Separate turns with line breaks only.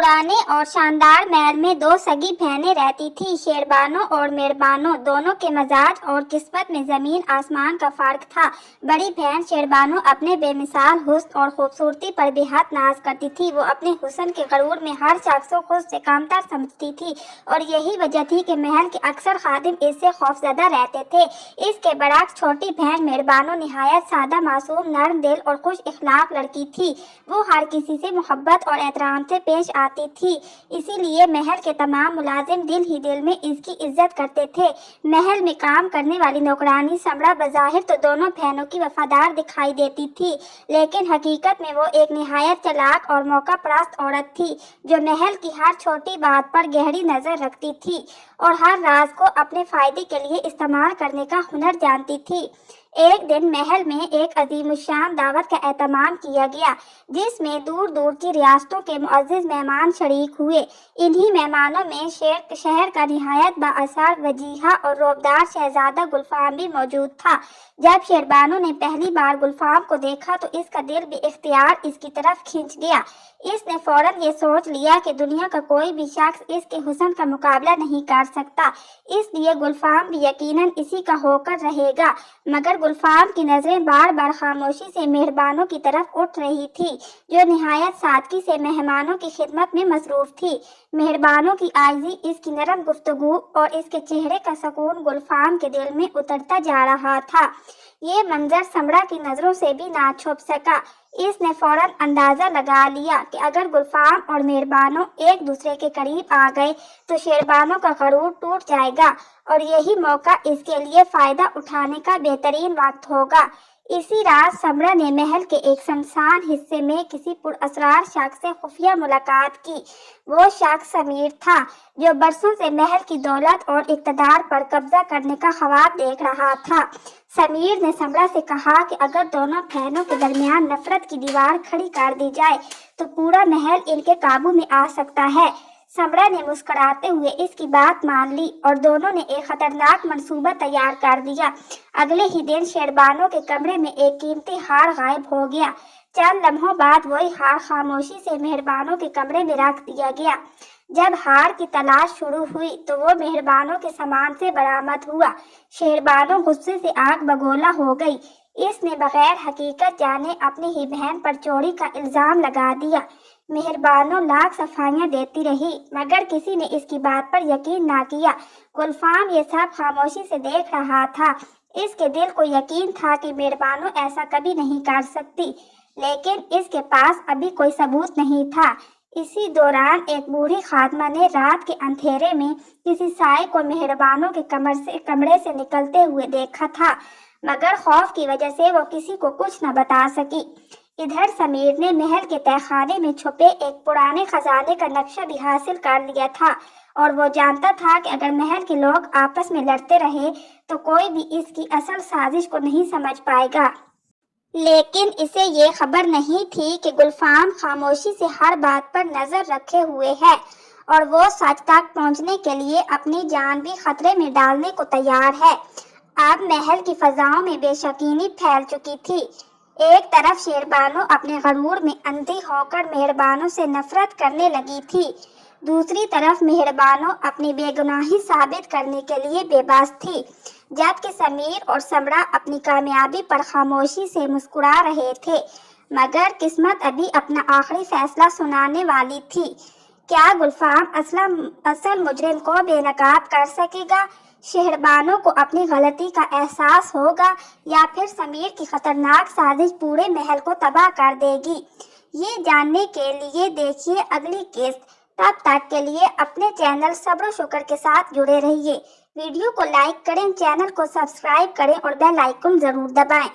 पुराने और शानदार महल में दो सगी बहनें रहती थी। शेरबानो और मेहरबानो दोनों के मजाज और किस्मत में जमीन आसमान का फर्क था। बड़ी बहन शेरबानो अपने बेमिसाल हुस्न और खूबसूरती पर बेहद नाज करती थी। वो अपने हुस्न के गरूर में हर शख्स को खुद से कमतर समझती थी और यही वजह थी कि महल के अक्सर खादिम इससे खौफजदा रहते थे। इसके बरक्स छोटी बहन मेहरबानो निहायत सादा, मासूम, नर्म दिल और खुश इखलाक लड़की थी। वो हर किसी से मोहब्बत और एहतराम से पेश आती थी, इसीलिए महल के तमाम मुलाजिम दिल ही दिल में इसकी इज्जत करते थे। महल में काम करने वाली नौकरानी समरा बज़ाहिर तो दोनों बहनों की वफादार दिखाई देती थी, लेकिन हकीकत में वो एक निहायत चालाक और मौका परस्त औरत थी जो महल की हर छोटी बात पर गहरी नजर रखती थी और हर राज को अपने फायदे के लिए इस्तेमाल करने का हुनर जानती थी। एक दिन महल में एक अजीमुशान दावत का एहतमाम किया गया, जिसमें दूर दूर की रियासतों के मुअज़्ज़िज़ मेहमान शरीक हुए। इन्हीं मेहमानों में शहर का निहायत बाअसर, वजीहा और रोबदार शहजादा गुलफाम भी मौजूद था। जब शेरबानो ने पहली बार गुलफाम को देखा तो इसका दिल भी इख्तियार इसकी तरफ खिंच गया। इसने फौरन ये सोच लिया कि दुनिया का कोई भी शख्स इसके हुस्न का मुकाबला नहीं कर सकता, इसलिए गुलफाम भी यकीनन इसी का होकर रहेगा। मगर गुलफाम की नजरें बार बार खामोशी से मेहरबानों की तरफ उठ रही थी, जो निहायत सादगी से मेहमानों की खिदमत में मसरूफ थी। मेहरबानों की आजिज़ी, इसकी नरम गुफ्तगू और इसके चेहरे का सुकून गुलफाम के दिल में उतरता जा रहा था। ये मंजर समरा की नजरों से भी ना छुप सका। इसने फौरन अंदाजा लगा लिया कि अगर गुलफाम और मेहरबानो एक दूसरे के करीब आ गए तो शेरबानो का गरूर टूट जाएगा और यही मौका इसके लिए फायदा उठाने का बेहतरीन वक्त होगा। इसी रात समरा ने महल के एक सुनसान हिस्से में किसी पुरअसरार शख्स से खुफिया मुलाकात की। वो शख्स समीर था, जो बरसों से महल की दौलत और इक़्तिदार पर कब्जा करने का ख्वाब देख रहा था। समीर ने समरा से कहा कि अगर दोनों बहनों के दरमियान नफरत की दीवार खड़ी कर दी जाए तो पूरा महल इनके काबू में आ सकता है। समरा ने मुस्कुराते हुए इसकी बात मान ली और दोनों ने एक खतरनाक मंसूबा तैयार कर दिया। अगले ही दिन शेरबानो के कमरे में एक कीमती हार गायब हो गया। चंद लम्हों बाद वही हार खामोशी से मेहरबानों के कमरे में रख दिया गया। जब हार की तलाश शुरू हुई तो वो मेहरबानों के सामान से बरामद हुआ। शेरबानो गुस्से से आग बगोला हो गई। इसने बगैर हकीकत जाने अपनी ही बहन पर चोरी का इल्जाम लगा दिया। मेहरबानो लाख सफाइयां देती रही, मगर किसी ने इसकी बात पर यकीन ना किया। गुलफाम ये सब खामोशी से देख रहा था। इसके दिल को यकीन था कि मेहरबानो ऐसा कभी नहीं कर सकती, लेकिन इसके पास अभी कोई सबूत नहीं था। इसी दौरान एक बूढ़ी खादमा ने रात के अंधेरे में किसी साए को मेहरबानों के कमरे से निकलते हुए देखा था, मगर खौफ की वजह से वो किसी को कुछ न बता सकी। इधर समीर ने महल के तहखाने में छुपे एक पुराने खजाने का नक्शा भी हासिल कर लिया था और वो जानता था कि अगर महल के लोग आपस में लड़ते रहे तो कोई भी इसकी असल साजिश को नहीं समझ पाएगा। लेकिन इसे ये खबर नहीं थी कि गुलफाम खामोशी से हर बात पर नजर रखे हुए है और वो सच तक पहुंचने के लिए अपनी जान भी खतरे में डालने को तैयार है। अब महल की फजाओं में बेशकीनी फैल चुकी थी। एक तरफ शेरबानो अपने गरूर में अंधी होकर मेहरबानों से नफरत करने लगी थी, दूसरी तरफ मेहरबानो अपनी बेगुनाही साबित करने के लिए बेबस थी। जबकि समीर और समरा अपनी कामयाबी पर खामोशी से मुस्कुरा रहे थे, मगर किस्मत अभी अपना आखिरी फैसला सुनाने वाली थी। क्या गुलफाम असल मुजरिम को बेनकाब कर सकेगा? शेरबानो को अपनी गलती का एहसास होगा या फिर समीर की खतरनाक साजिश पूरे महल को तबाह कर देगी? ये जानने के लिए देखिए अगली किस्त। तब तक के लिए अपने चैनल सब्र शुक्र के साथ जुड़े रहिए। वीडियो को लाइक करें, चैनल को सब्सक्राइब करें और बेल आइकन जरूर दबाएं।